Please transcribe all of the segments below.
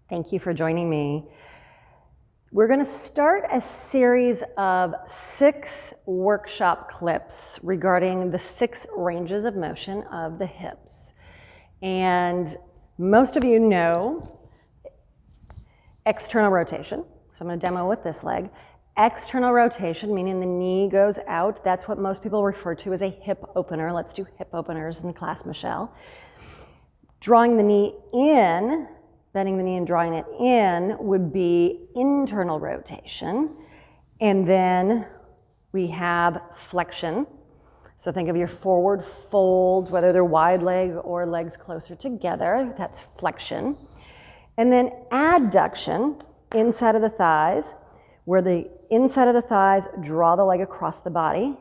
Thank you for joining me. We're going to start a series of 6 workshop clips regarding the 6 ranges of motion of the hips. And most of you know external rotation. So I'm going to demo with this leg. External rotation, meaning the knee goes out. That's what most people refer to as a hip opener. Let's do hip openers in class, Michele. Drawing the knee in, bending the knee and drawing it in would be internal rotation. And then we have flexion. So think of your forward folds, whether they're wide leg or legs closer together, that's flexion. And then adduction, inside of the thighs, where the inside of the thighs draw the leg across the body.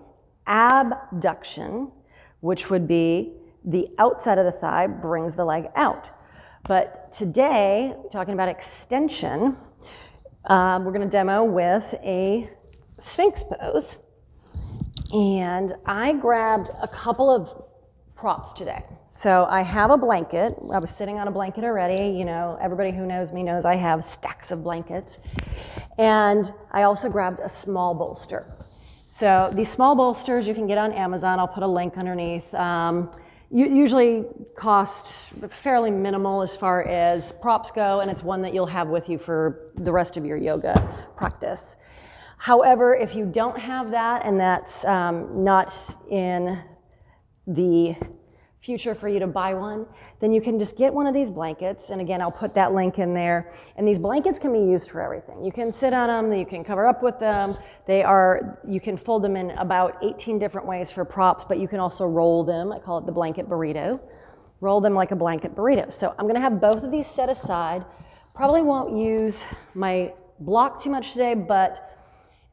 Abduction, which would be the outside of the thigh brings the leg out. But today, talking about extension, we're going to demo with a Sphinx pose. And I grabbed a couple of props today. So I have a blanket. I was sitting on a blanket already. You know, everybody who knows me knows I have stacks of blankets. And I also grabbed a small bolster. So these small bolsters you can get on Amazon. I'll put a link underneath. Usually cost fairly minimal as far as props go, and it's one that you'll have with you for the rest of your yoga practice. However, if you don't have that and that's not in the future for you to buy one, then you can just get one of these blankets. And again, I'll put that link in there. And these blankets can be used for everything. You can sit on them, you can cover up with them. You can fold them in about 18 different ways for props, but you can also roll them. I call it the blanket burrito. Roll them like a blanket burrito. So I'm gonna have both of these set aside. Probably won't use my block too much today, but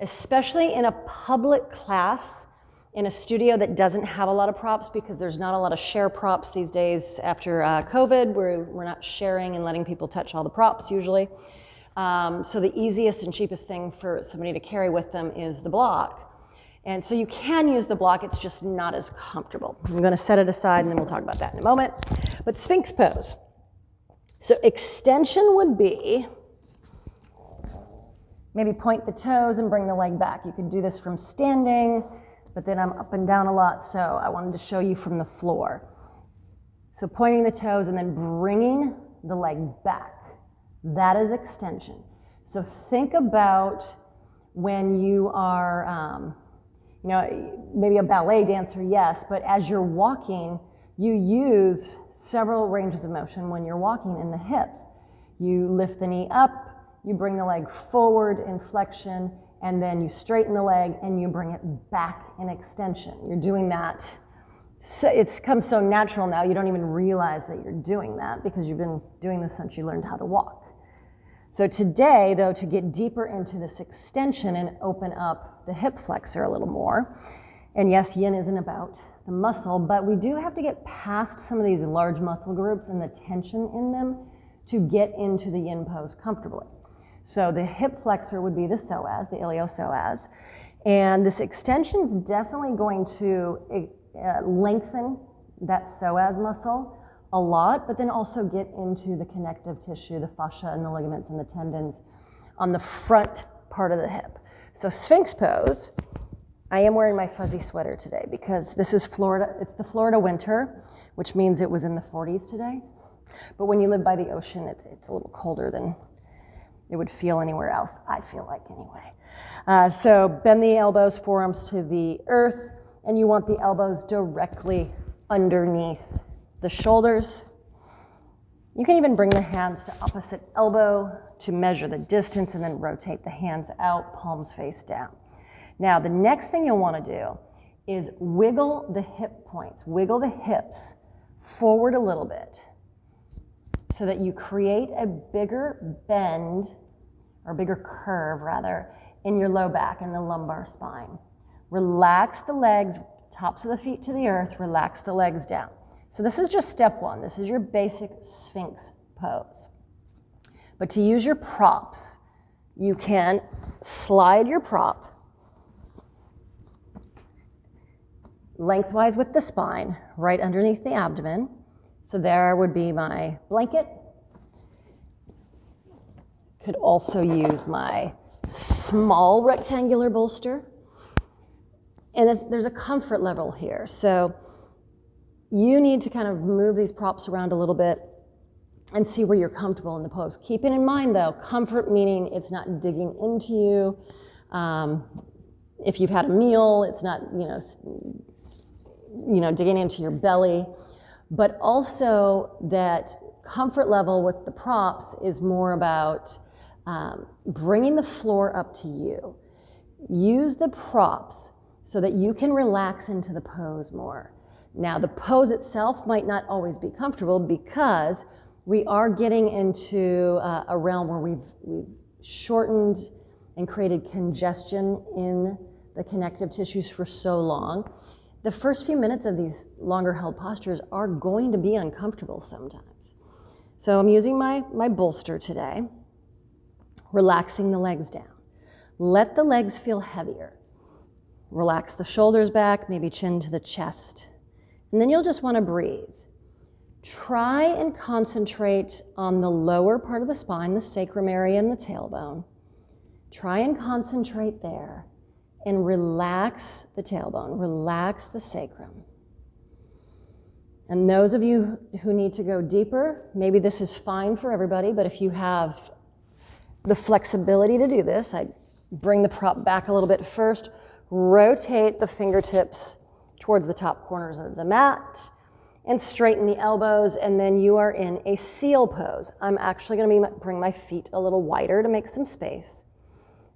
especially in a public class, in a studio that doesn't have a lot of props, because there's not a lot of share props these days after COVID, we're not sharing and letting people touch all the props usually. So the easiest and cheapest thing for somebody to carry with them is the block. And so you can use the block, it's just not as comfortable. I'm gonna set it aside and then we'll talk about that in a moment. But Sphinx pose. So extension would be, maybe point the toes and bring the leg back. You could do this from standing, but then I'm up and down a lot, so I wanted to show you from the floor. So pointing the toes and then bringing the leg back. That is extension. So think about when you are, maybe a ballet dancer, yes, but as you're walking, you use several ranges of motion when you're walking in the hips. You lift the knee up, you bring the leg forward in flexion, and then you straighten the leg and you bring it back in extension. You're doing that. So it's come so natural now, you don't even realize that you're doing that because you've been doing this since you learned how to walk. So today, though, to get deeper into this extension and open up the hip flexor a little more, and yes, yin isn't about the muscle, but we do have to get past some of these large muscle groups and the tension in them to get into the yin pose comfortably. So the hip flexor would be the psoas, the iliopsoas, and this extension is definitely going to lengthen that psoas muscle a lot, but then also get into the connective tissue, the fascia and the ligaments and the tendons on the front part of the hip. So Sphinx pose, I am wearing my fuzzy sweater today because this is Florida, it's the Florida winter, which means it was in the 40s today. But when you live by the ocean, it's a little colder than it would feel anywhere else, I feel like anyway. So bend the elbows, forearms to the earth, and you want the elbows directly underneath the shoulders. You can even bring the hands to opposite elbow to measure the distance and then rotate the hands out, palms face down. Now the next thing you'll want to do is wiggle the hip points, wiggle the hips forward a little bit so that you create a bigger bend, or bigger curve rather, in your low back and the lumbar spine. Relax the legs, tops of the feet to the earth, relax the legs down. So this is just step 1. This is your basic Sphinx pose. But to use your props, you can slide your prop lengthwise with the spine, right underneath the abdomen. So there would be my blanket. Could also use my small rectangular bolster. And there's a comfort level here. So you need to kind of move these props around a little bit and see where you're comfortable in the pose. Keeping in mind though, comfort meaning it's not digging into you. If you've had a meal, it's not, digging into your belly, but also that comfort level with the props is more about bringing the floor up to you. Use the props so that you can relax into the pose more. Now, the pose itself might not always be comfortable because we are getting into a realm where we've shortened and created congestion in the connective tissues for so long. The first few minutes of these longer held postures are going to be uncomfortable sometimes. So I'm using my bolster today, relaxing the legs down. Let the legs feel heavier. Relax the shoulders back, maybe chin to the chest. And then you'll just want to breathe. Try and concentrate on the lower part of the spine, the sacrum area and the tailbone. Try and concentrate there and relax the tailbone, relax the sacrum. And those of you who need to go deeper, maybe this is fine for everybody, but if you have the flexibility to do this, I bring the prop back a little bit first, rotate the fingertips towards the top corners of the mat, and straighten the elbows, and then you are in a seal pose. I'm actually gonna bring my feet a little wider to make some space.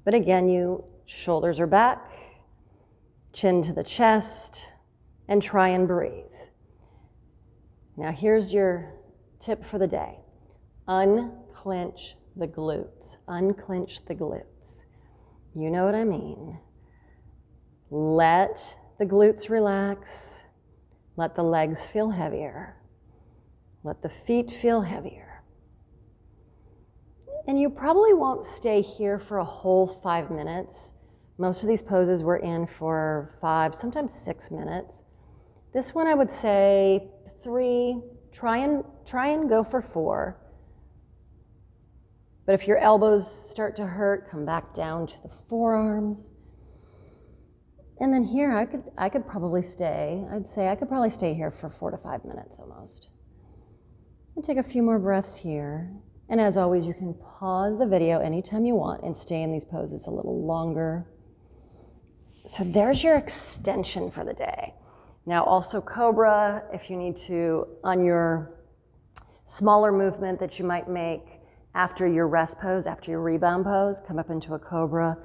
But again, shoulders are back, chin to the chest, and try and breathe. Now here's your tip for the day. Unclench the glutes, unclench the glutes. You know what I mean. Let the glutes relax. Let the legs feel heavier. Let the feet feel heavier. And you probably won't stay here for a whole 5 minutes. Most of these poses we're in for 5, sometimes 6 minutes. This one I would say 3, try and go for 4. But if your elbows start to hurt, come back down to the forearms. And then here, I could probably stay, I'd say I could probably stay here for 4 to 5 minutes almost. And take a few more breaths here. And as always, you can pause the video anytime you want and stay in these poses a little longer. So there's your extension for the day. Now also Cobra, if you need to, on your smaller movement that you might make after your rest pose, after your rebound pose, come up into a Cobra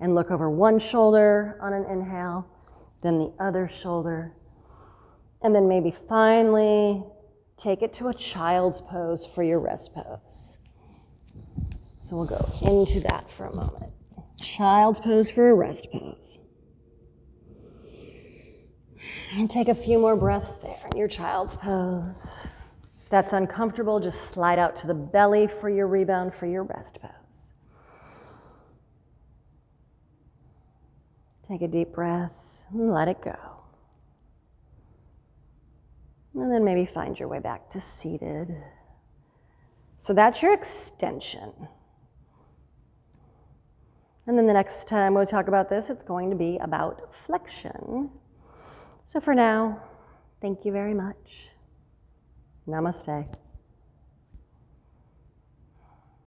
and look over one shoulder on an inhale, then the other shoulder, and then maybe finally take it to a child's pose for your rest pose. So we'll go into that for a moment. Child's pose for a rest pose. And take a few more breaths there in your child's pose. If that's uncomfortable, just slide out to the belly for your rebound for your rest pose. Take a deep breath and let it go. And then maybe find your way back to seated. So that's your extension. And then the next time we'll talk about this, it's going to be about flexion. So for now, thank you very much. Namaste.